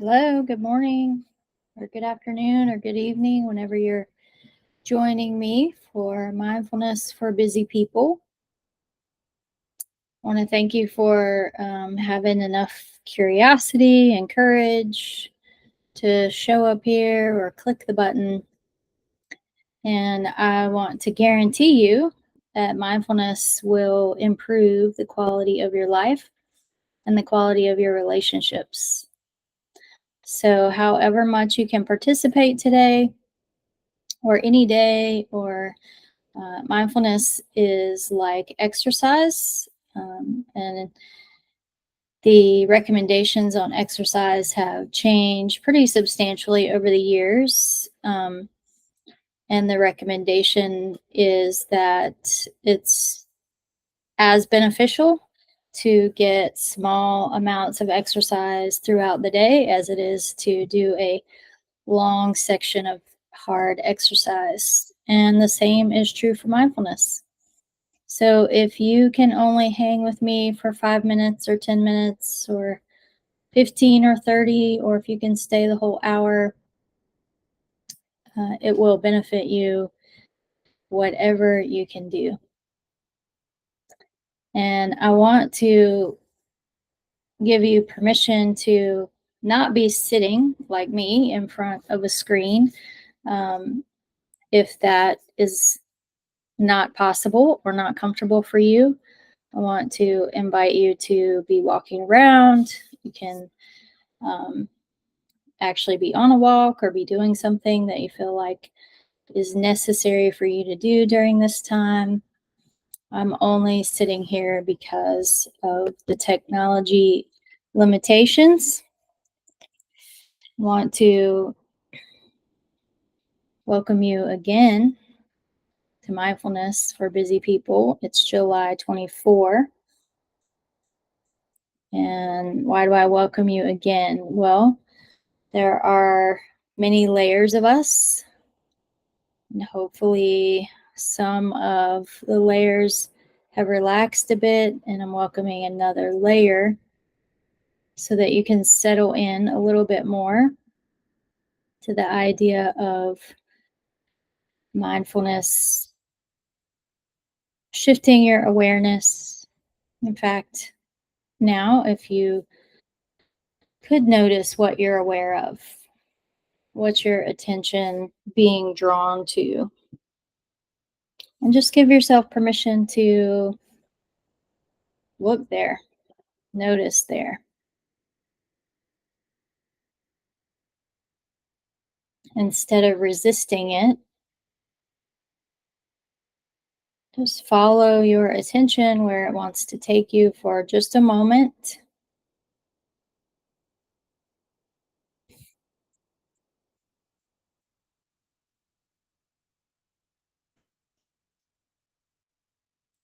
Hello, good morning, or good afternoon, or good evening, whenever you're joining me for Mindfulness for Busy People. I want to thank you for having enough curiosity and courage to show up here or click the button. And I want to guarantee you that mindfulness will improve the quality of your life and the quality of your relationships. So, however much you can participate today, or any day, or mindfulness is like exercise. And the recommendations on exercise have changed pretty substantially over the years. And the recommendation is that it's as beneficial to get small amounts of exercise throughout the day as it is to do a long section of hard exercise. And the same is true for mindfulness. So if you can only hang with me for 5 minutes or 10 minutes or 15 or 30, or if you can stay the whole hour, it will benefit you, whatever you can do. And I want to give you permission to not be sitting like me in front of a screen, um, if that is not possible or not comfortable for you. I want to invite you to be walking around. You can um, actually be on a walk or be doing something that you feel like is necessary for you to do during this time. I'm only sitting here because of the technology limitations. I want to welcome you again to Mindfulness for Busy People. It's July 24. And why do I welcome you again? Well, there are many layers of us, and hopefully, some of the layers have relaxed a bit, and I'm welcoming another layer so that you can settle in a little bit more to the idea of mindfulness, shifting your awareness. In fact, now, if you could notice what you're aware of, what's your attention being drawn to, and just give yourself permission to look there, notice there. Instead of resisting it, just follow your attention where it wants to take you for just a moment.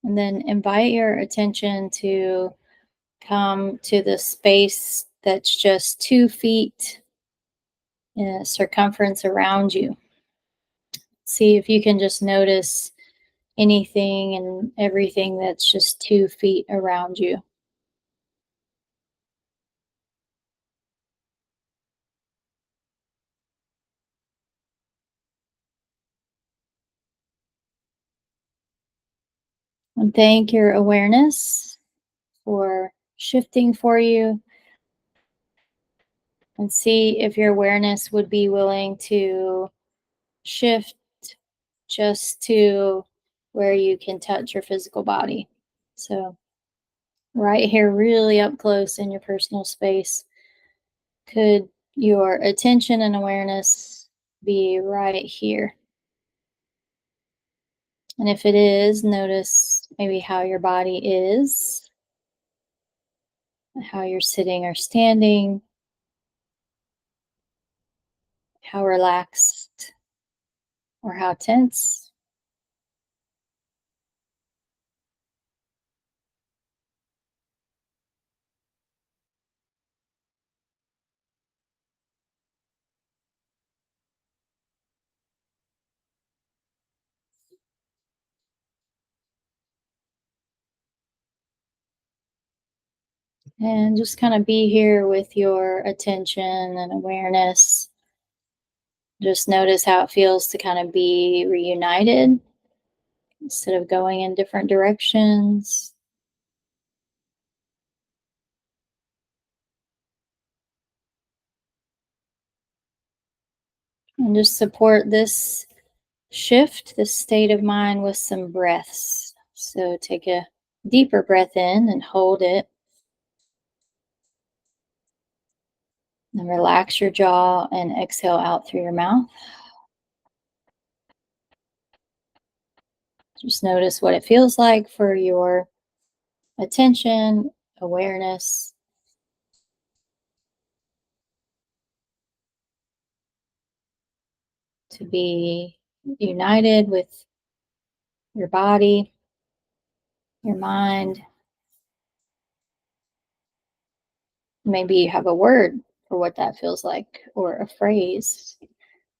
And then invite your attention to come to the space that's just 2 feet in circumference around you. See if you can just notice anything and everything that's just 2 feet around you. And thank your awareness for shifting for you, and see if your awareness would be willing to shift just to where you can touch your physical body. So, right here, really up close in your personal space, could your attention and awareness be right here? And if it is, notice maybe how your body is, how you're sitting or standing, how relaxed or how tense. And just kind of be here with your attention and awareness. Just notice how it feels to kind of be reunited instead of going in different directions. And just support this shift, this state of mind with some breaths. So take a deeper breath in and hold it. And relax your jaw and exhale out through your mouth. Just notice what it feels like for your attention, awareness to be united with your body, your mind. Maybe you have a word for what that feels like or a phrase.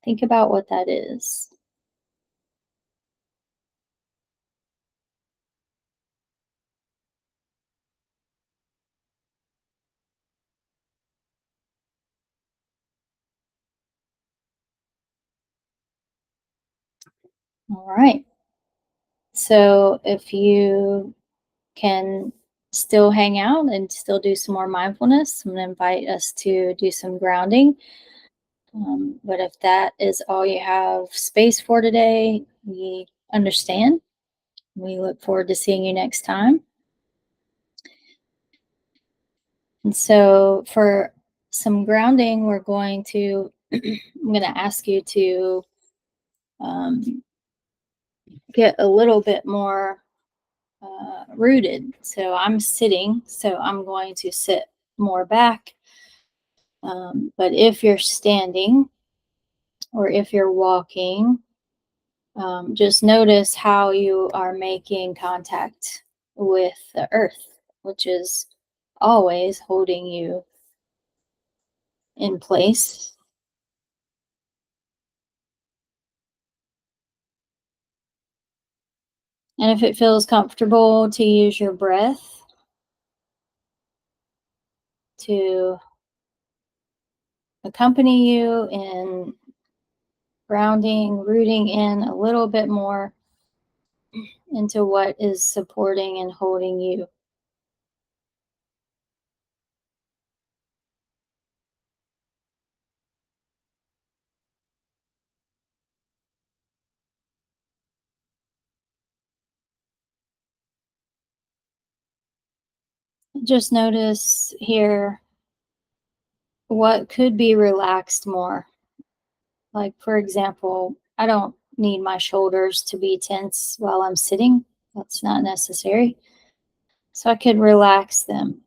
Think about what that is. All right. So if you can still hang out and still do some more mindfulness, I'm going to invite us to do some grounding. But if that is all you have space for today, we understand. We look forward to seeing you next time. And so for some grounding, we're going to, I'm going to ask you to um, get a little bit more rooted. So I'm sitting, so I'm going to sit more back. But if you're standing or if you're walking, just notice how you are making contact with the earth, which is always holding you in place. And if it feels comfortable to use your breath to accompany you in grounding, rooting in a little bit more into what is supporting and holding you. Just notice here what could be relaxed more. Like, for example, I don't need my shoulders to be tense while I'm sitting. That's not necessary. So I could relax them.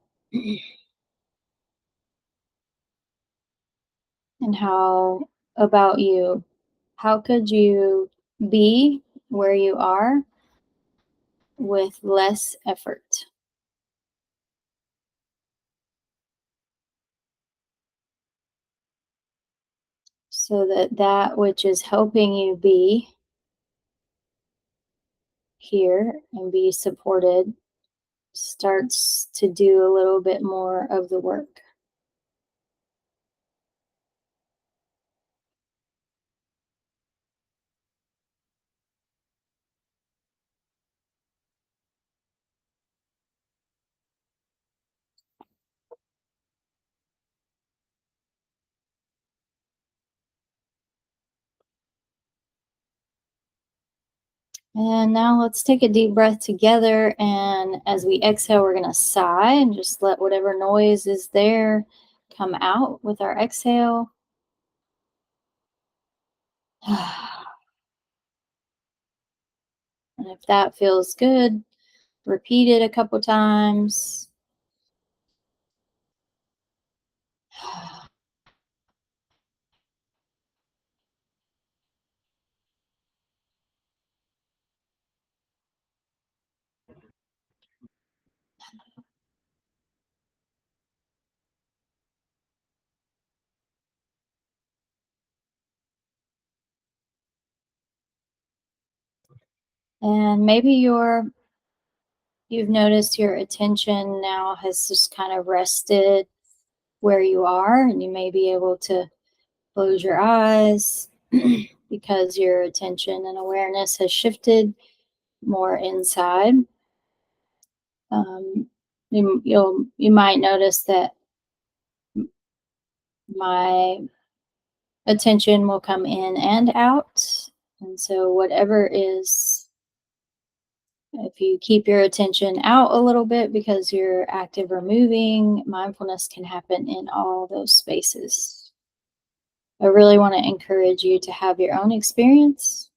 And how about you? How could you be where you are with less effort so that that which is helping you be here and be supported starts to do a little bit more of the work? And now let's take a deep breath together. And as we exhale, we're going to sigh and just let whatever noise is there come out with our exhale. And if that feels good, repeat it a couple times. And maybe you're you've noticed your attention now has just kind of rested where you are, and you may be able to close your eyes because your attention and awareness has shifted more inside. Um, you might notice that my attention will come in and out, and so whatever is, if you keep your attention out a little bit because you're active or moving, mindfulness can happen in all those spaces. I really want to encourage you to have your own experience.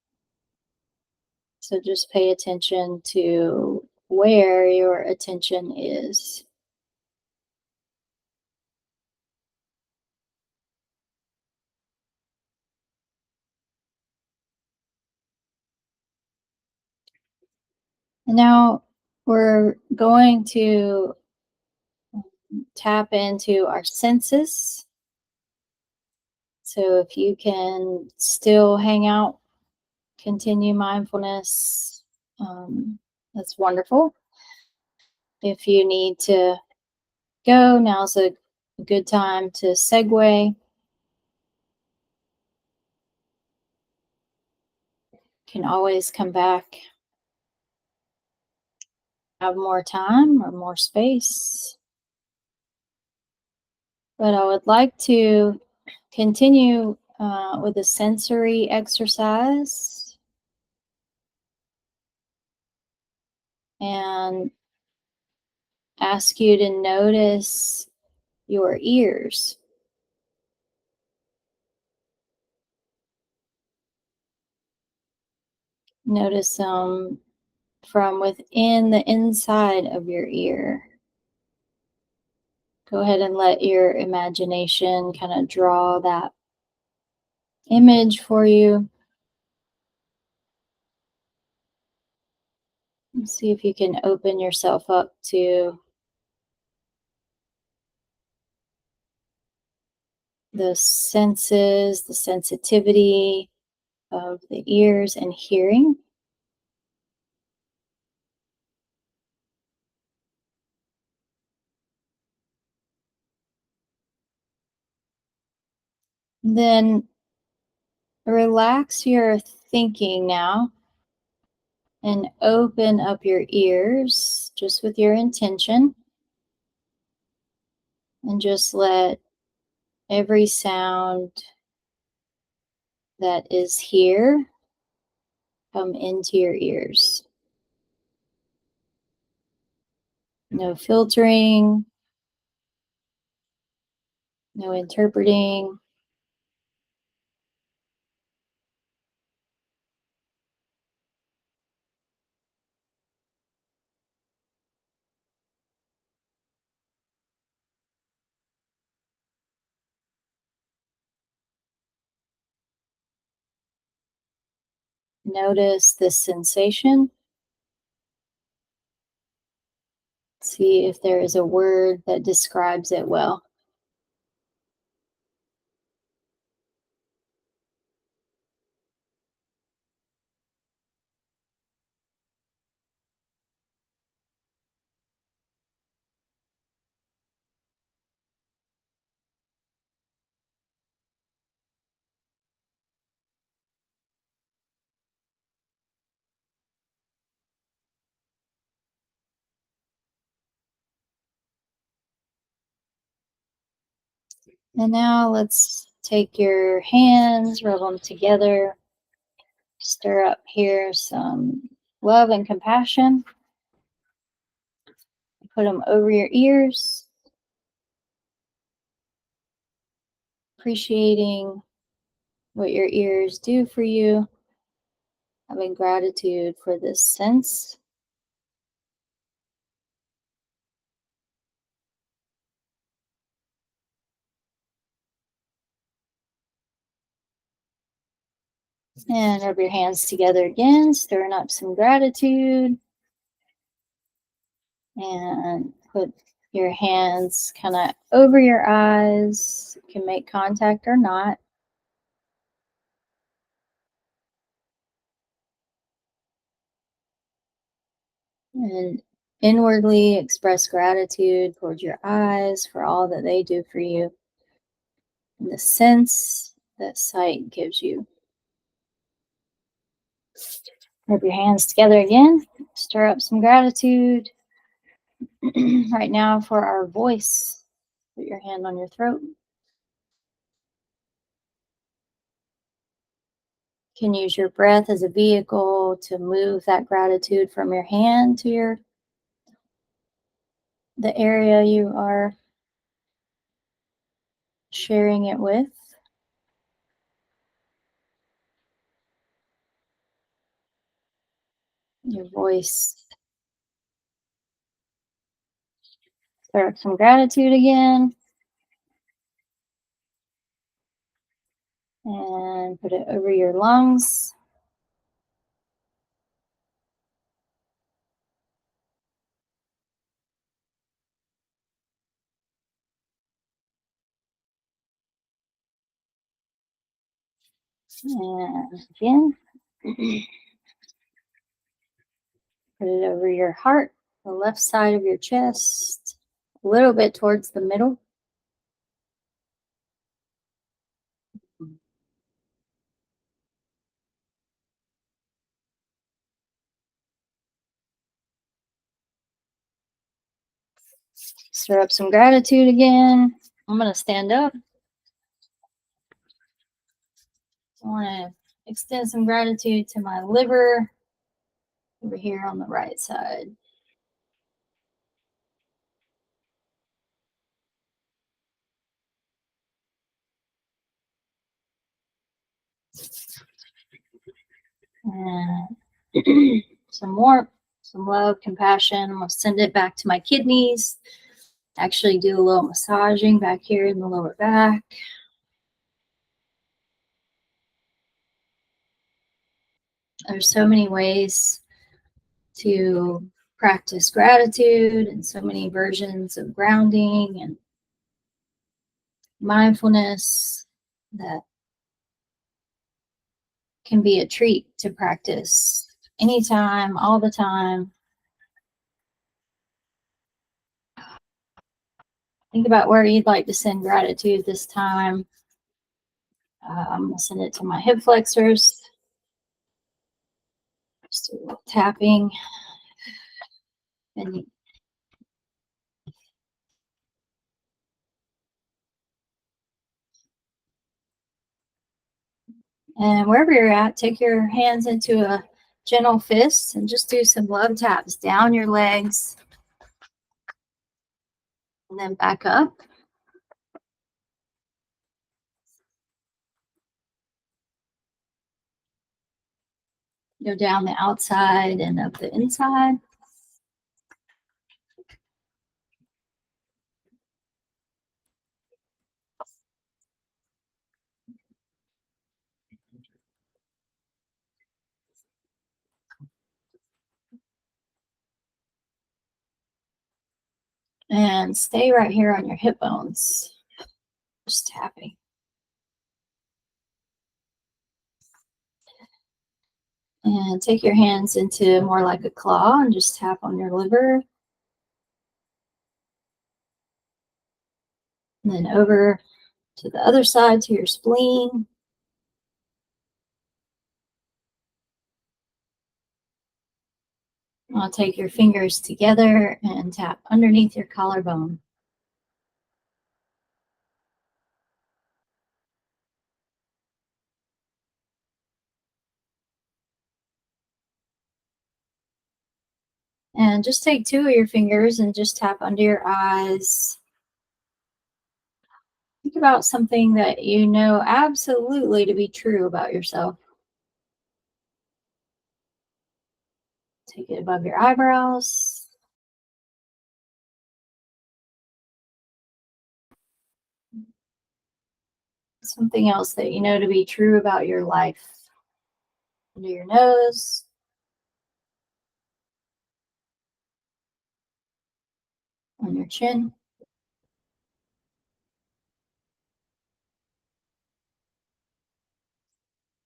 So just pay attention to where your attention is. And now we're going to tap into our senses. So if you can still hang out, continue mindfulness, that's wonderful. If you need to go, now's a good time to segue. Can always come back, have more time or more space. But I would like to continue with a sensory exercise and ask you to notice your ears. Notice them from within the inside of your ear. Go ahead and let your imagination kind of draw that image for you. And see if you can open yourself up to the senses, the sensitivity of the ears and hearing. Then relax your thinking now and open up your ears just with your intention, and just let every sound that is here come into your ears. No filtering, no interpreting. Notice this sensation. See if there is a word that describes it well. And now let's take your hands, rub them together, stir up here some love and compassion. Put them over your ears, appreciating what your ears do for you, having gratitude for this sense. And rub your hands together again, stirring up some gratitude. And put your hands kind of over your eyes. You can make contact or not. And Inwardly express gratitude towards your eyes for all that they do for you and the sense that sight gives you. Rub your hands together again. Stir up some gratitude. Right now, for our voice, put your hand on your throat. You can use your breath as a vehicle to move that gratitude from your hand to the area you are sharing it with. Your voice. Stir up some gratitude again. And put it over your lungs. And again, put it over your heart, the left side of your chest, a little bit towards the middle. Stir up some gratitude again. I'm going to stand up. I want to extend some gratitude to my liver over here on the right side. And some warmth, some love, compassion. I'm going to send it back to my kidneys. Actually, do a little massaging back here in the lower back. There's so many ways to practice gratitude and so many versions of grounding and mindfulness that can be a treat to practice anytime, all the time. Think about where you'd like to send gratitude this time. I'm going to send it to my hip flexors. Just do a little tapping. And wherever you're at, take your hands into a gentle fist and just do some love taps down your legs and then back up. Go down the outside and up the inside. And stay right here on your hip bones. Just tapping. And take your hands into more like a claw and just tap on your liver. And then over to the other side to your spleen. I'll take your fingers together and tap underneath your collarbone. And just take two of your fingers and just tap under your eyes. Think about something that you know absolutely to be true about yourself. Take it above your eyebrows. Something else that you know to be true about your life. Under your nose. On your chin.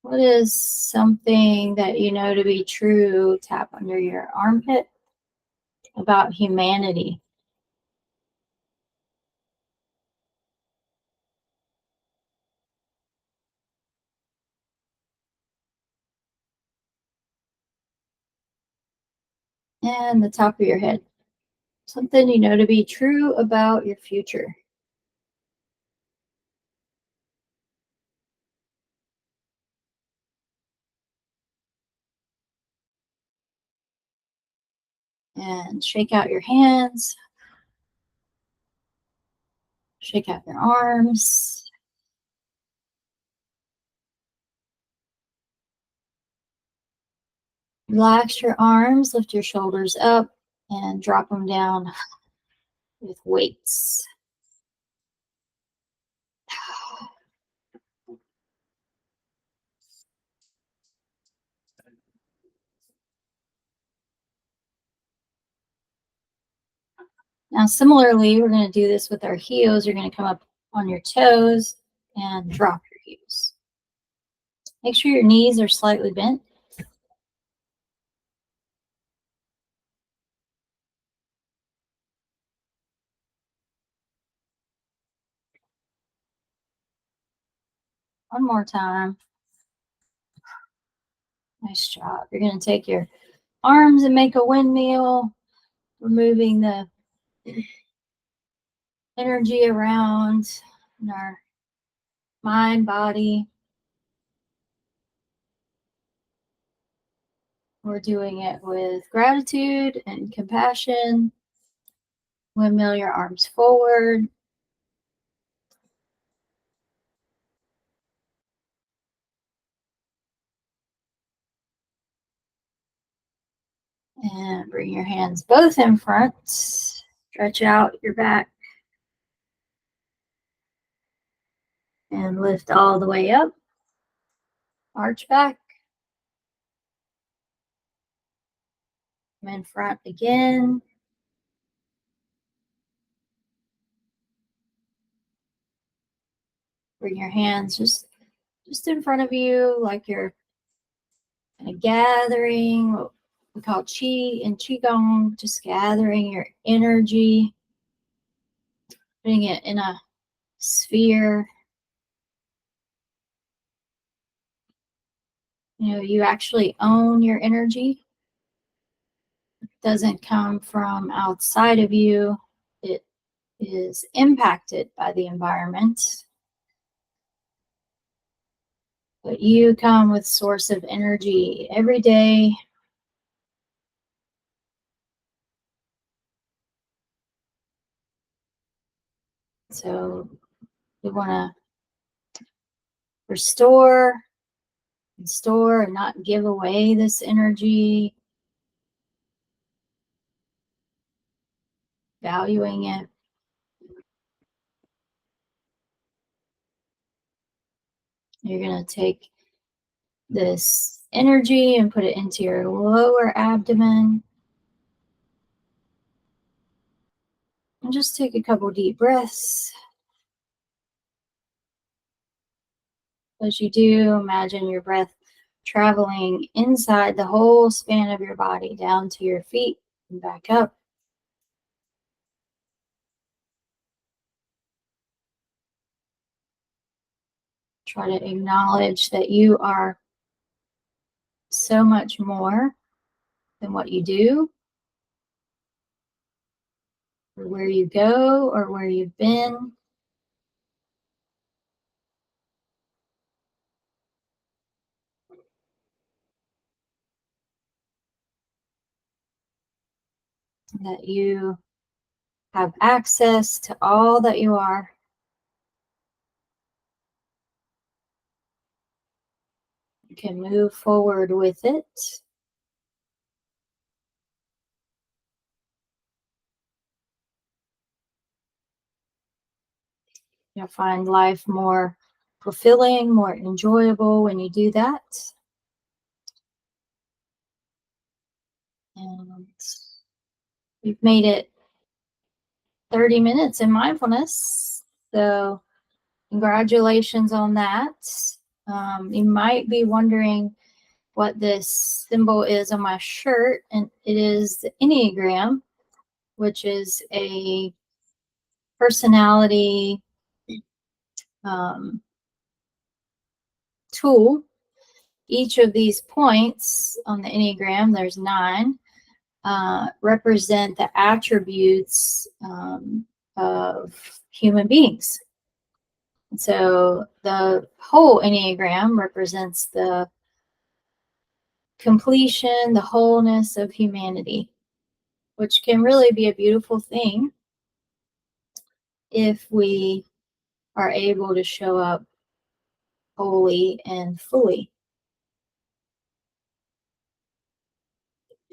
What is something that you know to be true? Tap under your armpit. about humanity. And the top of your head. Something you know to be true about your future. And shake out your hands, shake out your arms. Relax your arms, lift your shoulders up, and drop them down with weights. Now, similarly, we're going to do this with our heels. You're going to come up on your toes and drop your heels. Make sure your knees are slightly bent. One more time. Nice job. You're going to take your arms and make a windmill, removing the energy around in our mind, body. We're doing it with gratitude and compassion. Windmill your arms forward. And bring your hands both in front. Stretch out your back. And lift all the way up. Arch back. Come in front again. Bring your hands just in front of you, like you're kind of gathering what we call qi and qigong, just gathering your energy, putting it in a sphere. You know, you actually own your energy. It doesn't come from outside of you. It is impacted by the environment. But you come with source of energy every day. So we want to restore and store and not give away this energy, valuing it. You're going to take this energy and put it into your lower abdomen. And just take a couple deep breaths. As you do, imagine your breath traveling inside the whole span of your body, down to your feet and back up. Try to acknowledge that you are so much more than what you do, or where you go, or where you've been. That you have access to all that you are. You can move forward with it. You'll find life more fulfilling, more enjoyable when you do that. And you've made it 30 minutes in mindfulness. So congratulations on that. You might be wondering what this symbol is on my shirt, and it is the Enneagram. which is a personality um, tool. Each of these points on the Enneagram, there's 9, represent the attributes of human beings. And so the whole Enneagram represents the completion, the wholeness of humanity, which can really be a beautiful thing if we are able to show up wholly and fully.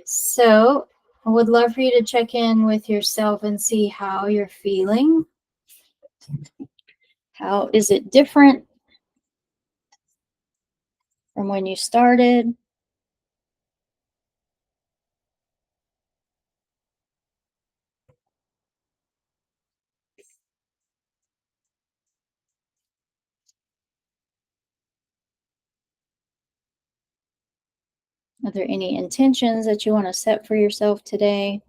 So I would love for you to check in with yourself and see how you're feeling. How is it different from when you started? Are there any intentions that you want to set for yourself today?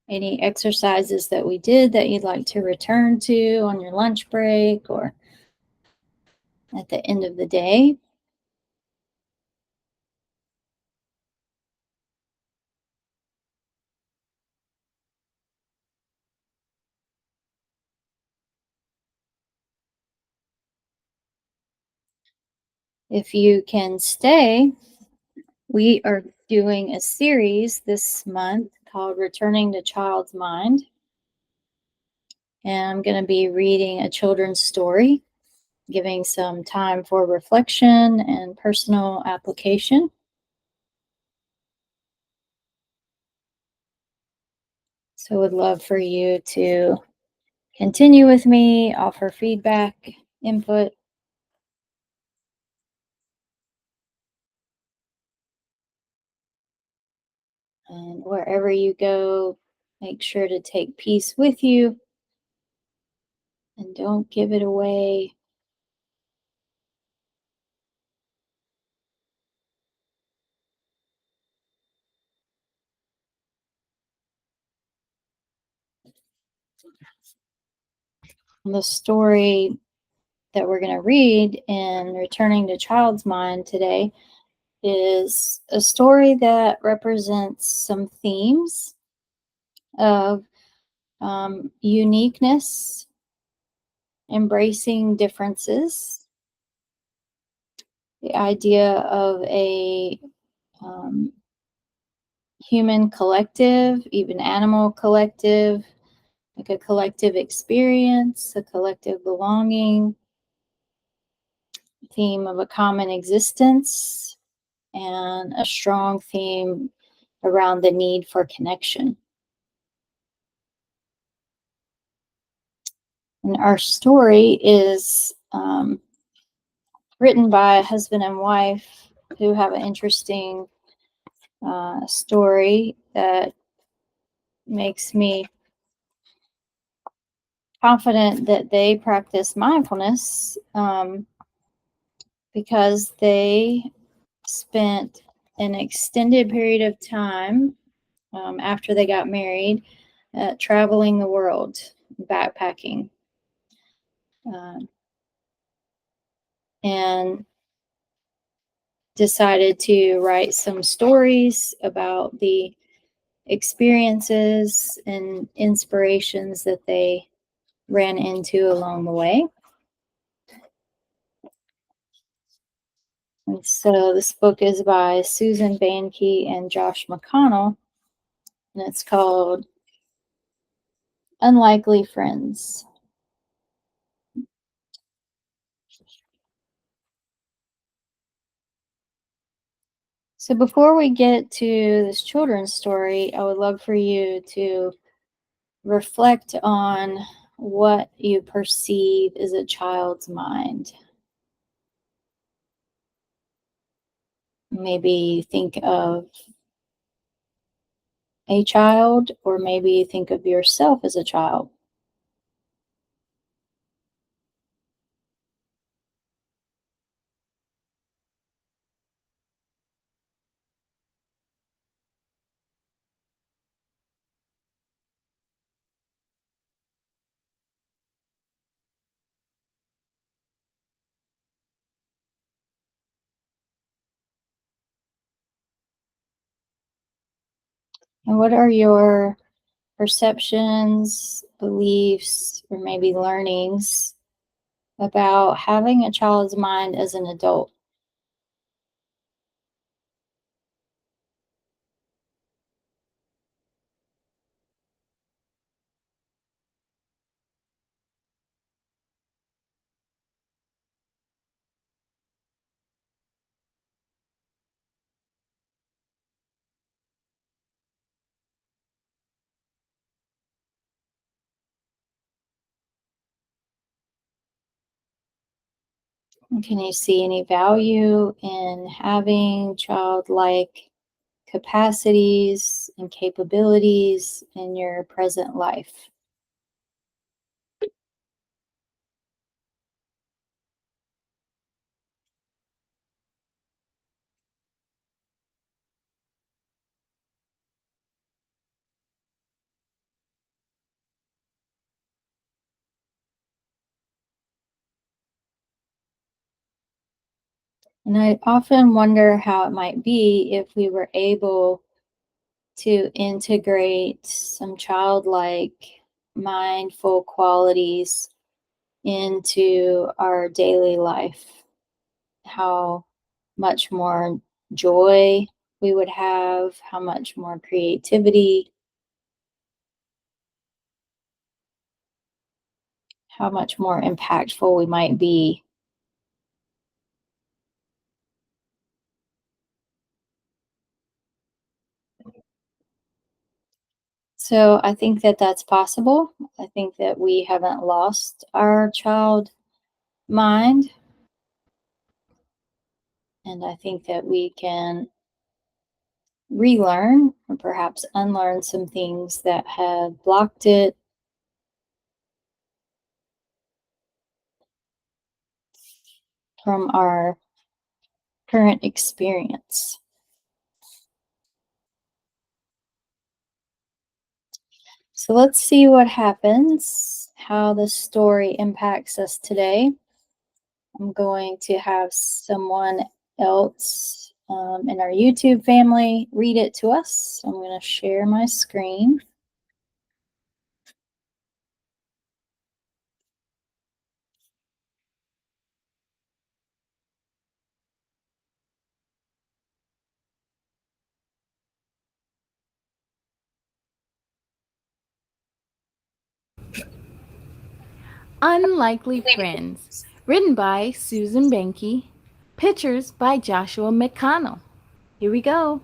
Any exercises that we did that you'd like to return to on your lunch break or at the end of the day? If you can stay, we are doing a series this month called Returning to Child's Mind. And I'm going to be reading a children's story, giving some time for reflection and personal application. So, would love for you to continue with me, offer feedback, input, and wherever you go, make sure to take peace with you and don't give it away. The story that we're going to read in Returning to Child's Mind today is a story that represents some themes of uniqueness, embracing differences, the idea of a um, human collective, even animal collective, like a collective experience, a collective belonging, theme of a common existence, and a strong theme around the need for connection. And our story is written by a husband and wife who have an interesting story that makes me confident that they practice mindfulness because they spent an extended period of time after they got married traveling the world, backpacking. Um, and decided to write some stories about the experiences and inspirations that they ran into along the way. And so this book is by Susan Bankey and Josh McConnell, and it's called Unlikely Friends. So before we get to this children's story, I would love for you to reflect on what you perceive as a child's mind. Maybe think of a child, or maybe think of yourself as a child. And what are your perceptions, beliefs, or maybe learnings about having a child's mind as an adult? And can you see any value in having childlike capacities and capabilities in your present life? And I often wonder how it might be if we were able to integrate some childlike, mindful qualities into our daily life. How much more joy we would have, how much more creativity, how much more impactful we might be. So I think that that's possible. I think that we haven't lost our child mind. And I think that we can relearn or perhaps unlearn some things that have blocked it from our current experience. So let's see what happens, how the story impacts us today. I'm going to have someone else in our YouTube family read it to us. I'm going to share my screen. Unlikely Friends, written by Susan Benke, pictures by Joshua McConnell. Here we go.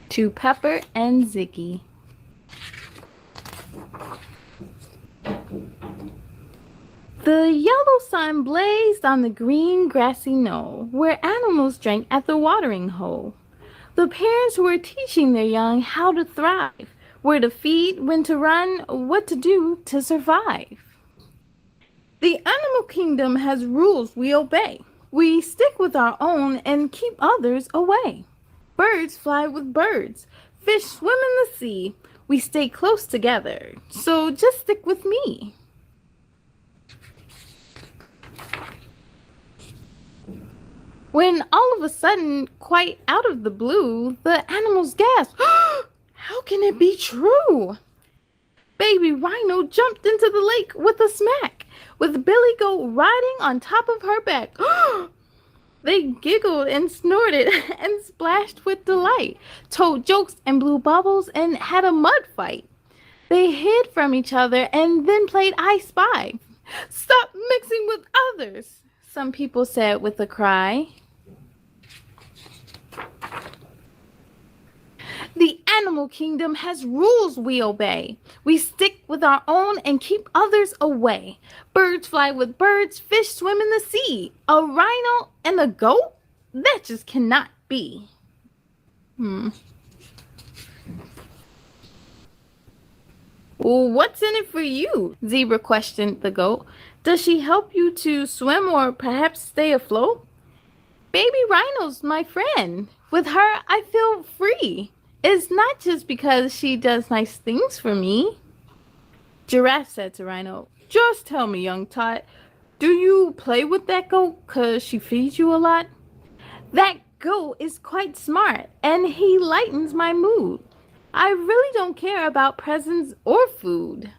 To Pepper and Ziggy. The yellow sun blazed on the green grassy knoll, where animals drank at the watering hole. The parents were teaching their young how to thrive, where to feed, when to run, what to do to survive. The animal kingdom has rules we obey. We stick with our own and keep others away. Birds fly with birds. Fish swim in the sea. We stay close together. So just stick with me. When all of a sudden, quite out of the blue, the animals gasped. How can it be true? Baby Rhino jumped into the lake with a smack, with Billy Goat riding on top of her back. They giggled and snorted and splashed with delight, told jokes and blew bubbles and had a mud fight. They hid from each other and then played I Spy. Stop mixing with others, some people said with a cry. The animal kingdom has rules we obey. We stick with our own and keep others away. Birds fly with birds, fish swim in the sea. A rhino and a goat? That just cannot be. Hmm. Well, what's in it for you? Zebra questioned the goat. Does she help you to swim or perhaps stay afloat? Baby Rhino's my friend. With her, I feel free. It's not just because she does nice things for me. Giraffe said to Rhino, just tell me, young tot, do you play with that goat 'cause she feeds you a lot? That goat is quite smart and he lightens my mood. I really don't care about presents or food.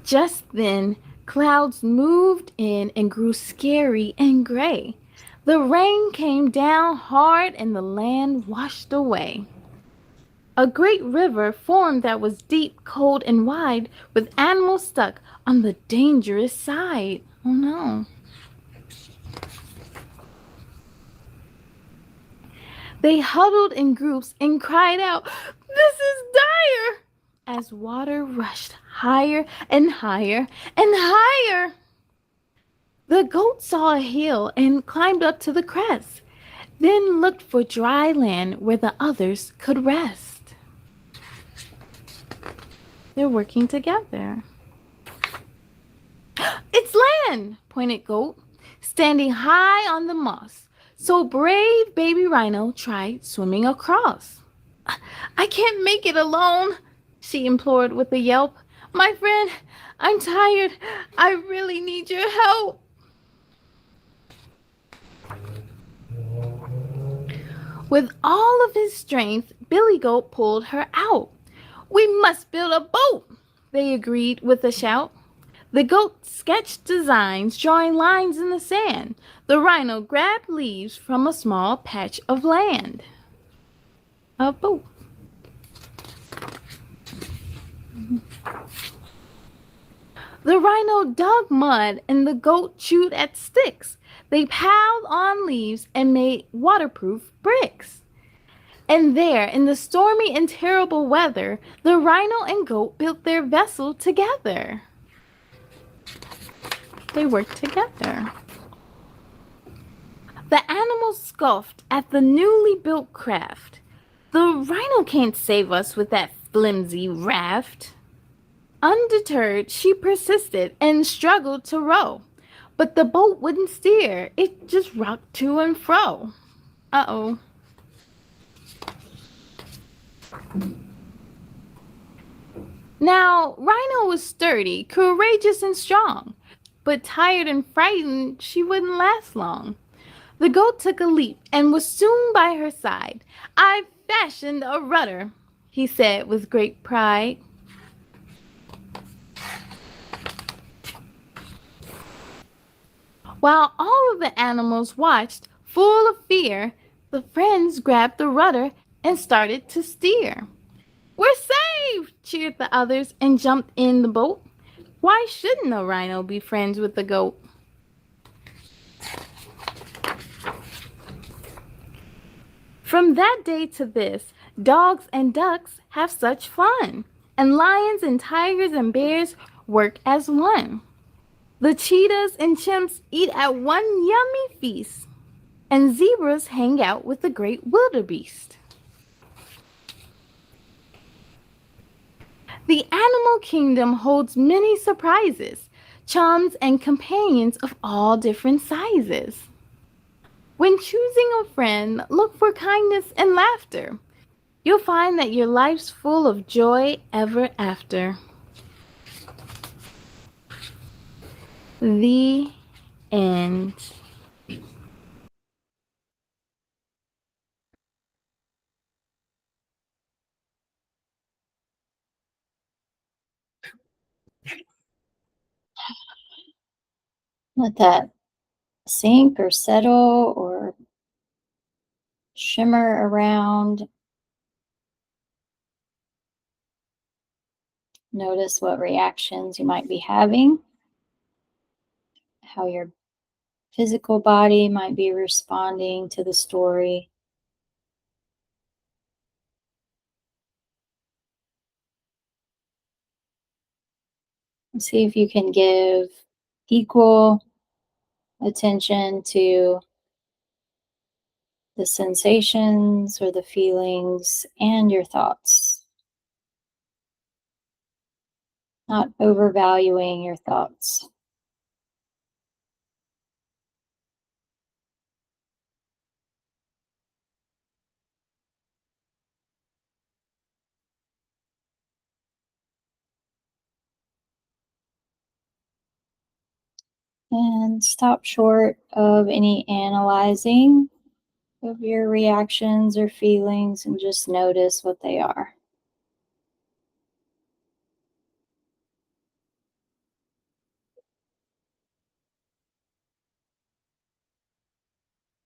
Just then, clouds moved in and grew scary and gray. The rain came down hard and the land washed away. A great river formed that was deep, cold, and wide, with animals stuck on the dangerous side. Oh no. They huddled in groups and cried out, "This is dire!" as water rushed higher and higher and higher. The goat saw a hill and climbed up to the crest, then looked for dry land where the others could rest. They're working together. "It's land," pointed Goat, standing high on the moss. So brave baby Rhino tried swimming across. "I can't make it alone," she implored with a yelp. "My friend, I'm tired. I really need your help." With all of his strength, Billy Goat pulled her out. "We must build a boat," they agreed with a shout. The goat sketched designs, drawing lines in the sand. The rhino grabbed leaves from a small patch of land. A boat. The rhino dug mud and the goat chewed at sticks. They piled on leaves and made waterproof bricks. And there, in the stormy and terrible weather, the rhino and goat built their vessel together. They worked together. The animals scoffed at the newly built craft. "The rhino can't save us with that flimsy raft." Undeterred, she persisted and struggled to row. But the boat wouldn't steer, it just rocked to and fro. Uh-oh. Now, Rhino was sturdy, courageous, and strong. But tired and frightened, she wouldn't last long. The goat took a leap and was soon by her side. "I've fashioned a rudder," he said with great pride. While all of the animals watched, full of fear, the friends grabbed the rudder and started to steer. "We're saved!" cheered the others and jumped in the boat. Why shouldn't a rhino be friends with the goat? From that day to this, dogs and ducks have such fun, and lions and tigers and bears work as one. The cheetahs and chimps eat at one yummy feast, and zebras hang out with the great wildebeest. The animal kingdom holds many surprises, chums and companions of all different sizes. When choosing a friend, look for kindness and laughter. You'll find that your life's full of joy ever after. The end. Let that sink or settle or shimmer around. Notice what reactions you might be having, how your physical body might be responding to the story. See if you can give equal attention to the sensations or the feelings and your thoughts, not overvaluing your thoughts. And stop short of any analyzing of your reactions or feelings and just notice what they are.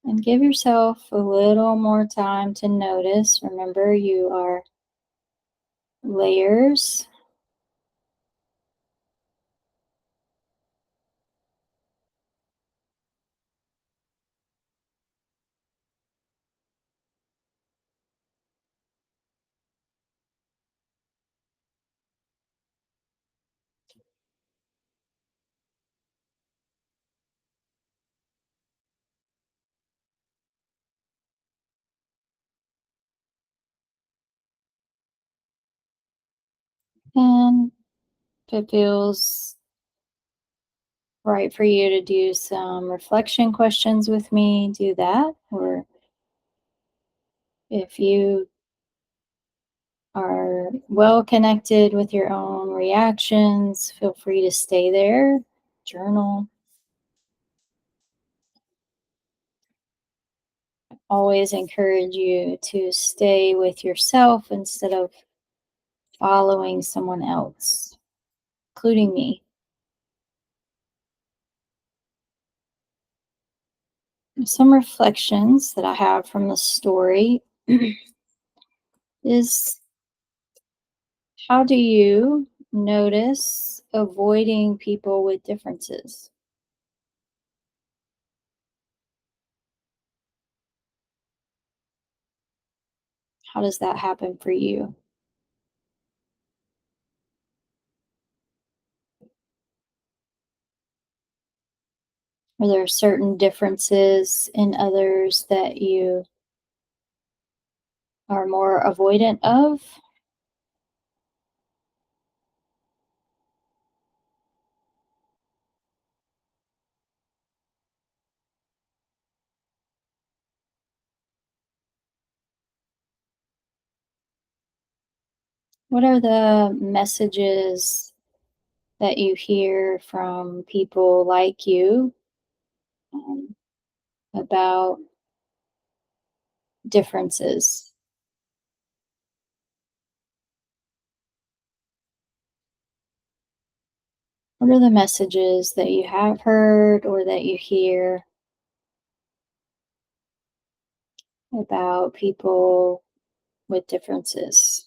And give yourself a little more time to notice. Remember, you are layers. And if it feels right for you to do some reflection questions with me, do that. Or if you are well connected with your own reactions, feel free to stay there, journal. Always encourage you to stay with yourself instead of following someone else, including me. Some reflections that I have from the story is, how do you notice avoiding people with differences? How does that happen for you? Are there certain differences in others that you are more avoidant of? What are the messages that you hear from people like you, um, about differences? What are the messages that you have heard or that you hear about people with differences?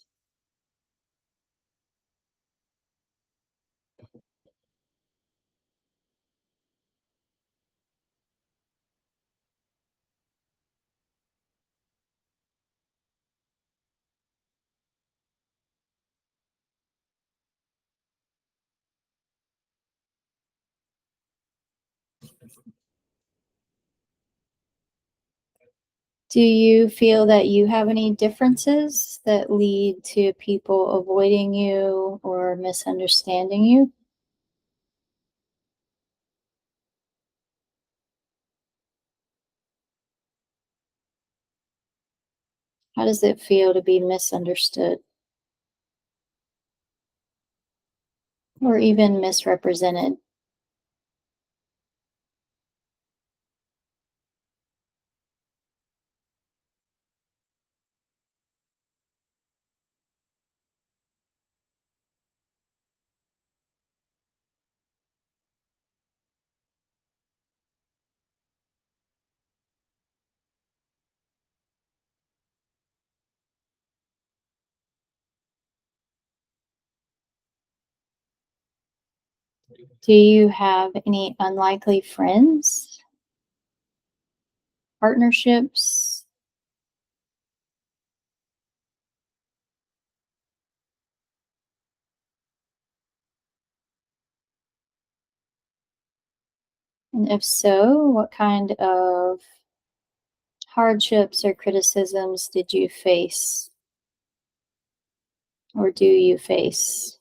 Do you feel that you have any differences that lead to people avoiding you or misunderstanding you? How does it feel to be misunderstood or even misrepresented? Do you have any unlikely friends, partnerships? And if so, what kind of hardships or criticisms did you face or do you face?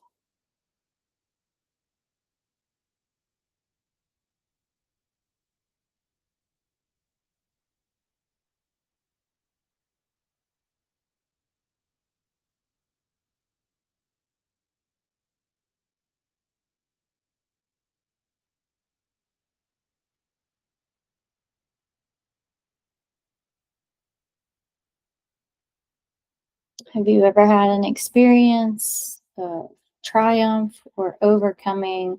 Have you ever had an experience of triumph or overcoming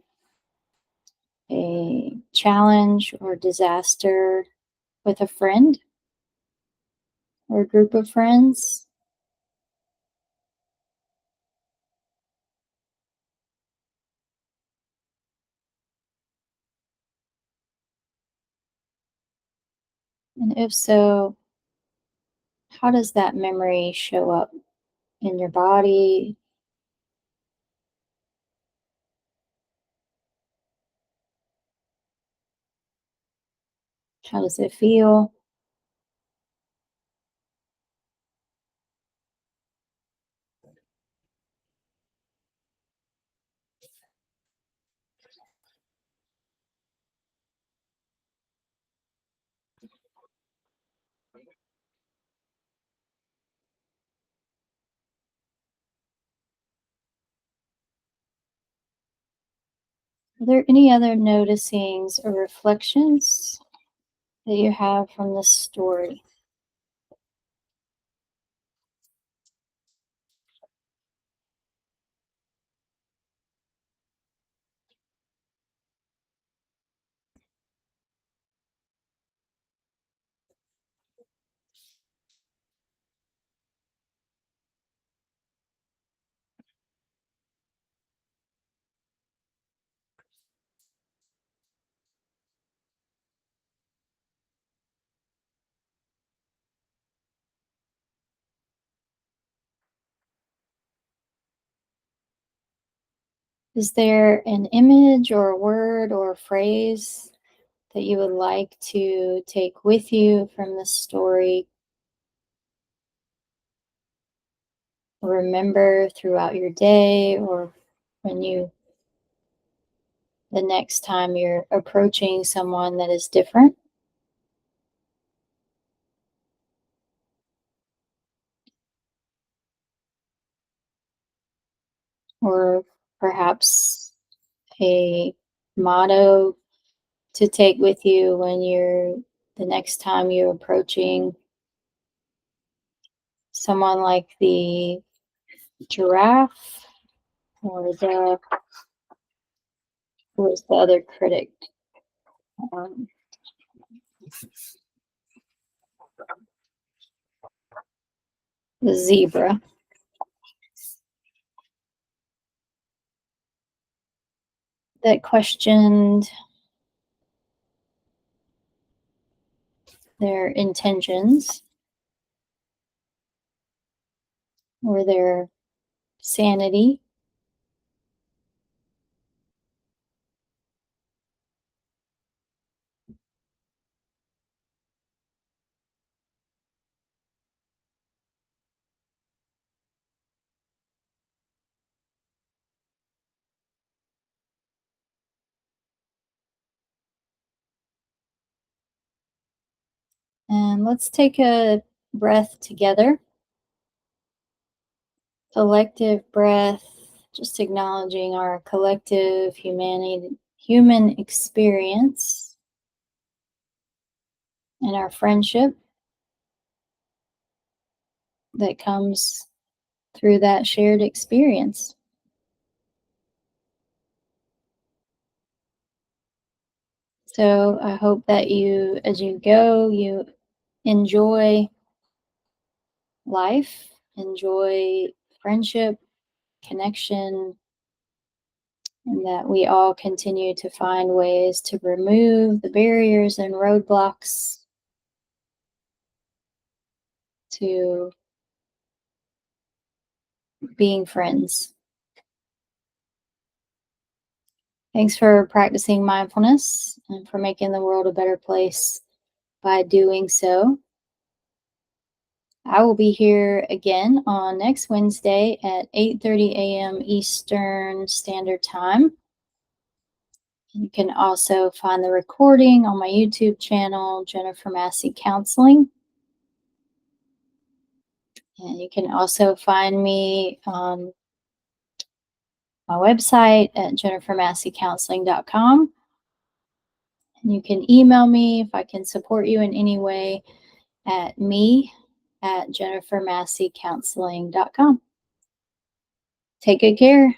a challenge or disaster with a friend or a group of friends? And if so, how does that memory show up in your body? How does it feel? Are there any other noticings or reflections that you have from this story? Is there an image or a word or a phrase that you would like to take with you from this story or remember throughout your day, or when you the next time you're approaching someone that is different? Or perhaps a motto to take with you when you're the next time you're approaching someone like the giraffe, or the who was the other critic, um, the zebra, that questioned their intentions or their sanity. And let's take a breath together, collective breath, just acknowledging our collective human experience and our friendship that comes through that shared experience. So I hope that you, as you go, you enjoy life, enjoy friendship, connection, and that we all continue to find ways to remove the barriers and roadblocks to being friends. Thanks for practicing mindfulness and for making the world a better place by doing so. I will be here again on next Wednesday at 8:30 a.m. Eastern Standard Time. You can also find the recording on my YouTube channel, Jennifer Massey Counseling. And you can also find me on my website at jennifermasseycounseling.com. And you can email me if I can support you in any way at me at jennifermasseycounseling.com. Take good care.